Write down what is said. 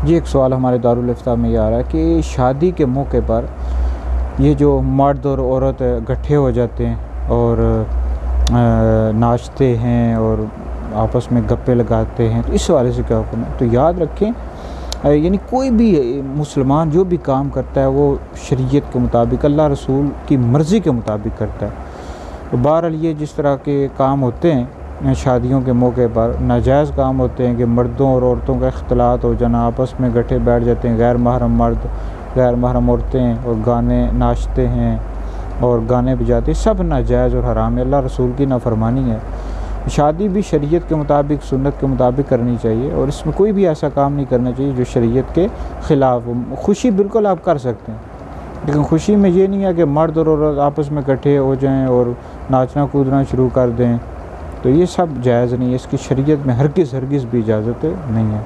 जी, एक सवाल हमारे दारुल इफ्ता में ये आ रहा है कि शादी के मौके पर ये जो मर्द और औरत इकट्ठे हो जाते हैं और नाचते हैं और आपस में गप्पे लगाते हैं, तो इस हवाले से क्या हुक्म है? तो याद रखें, यानी कोई भी मुसलमान जो भी काम करता है वो शरीयत के मुताबिक, अल्लाह रसूल की मर्ज़ी के मुताबिक करता है। तो बहरहाल ये जिस तरह के काम होते हैं शादियों के मौके पर, नाजायज़ काम होते हैं कि मर्दों और औरतों का इख्तिलात हो जाना, आपस में इकट्ठे बैठ जाते हैं गैर महरम मर्द, गैर महरम औरतें, और गाने नाचते हैं और गाने बजाते, सब नाजायज़ और हराम है, अल्लाह रसूल की नाफरमानी है। शादी भी शरीयत के मुताबिक, सुन्नत के मुताबिक करनी चाहिए और इसमें कोई भी ऐसा काम नहीं करना चाहिए जो शरीयत के ख़िलाफ़ हो। खुशी बिल्कुल आप कर सकते हैं, लेकिन खुशी में ये नहीं है कि मर्द और औरत आपस में इकट्ठे हो जाएं और नाचना कूदना शुरू कर दें, तो ये सब जायज़ नहीं है, इसकी शरीयत में हरगिज़ भी इजाज़त नहीं है।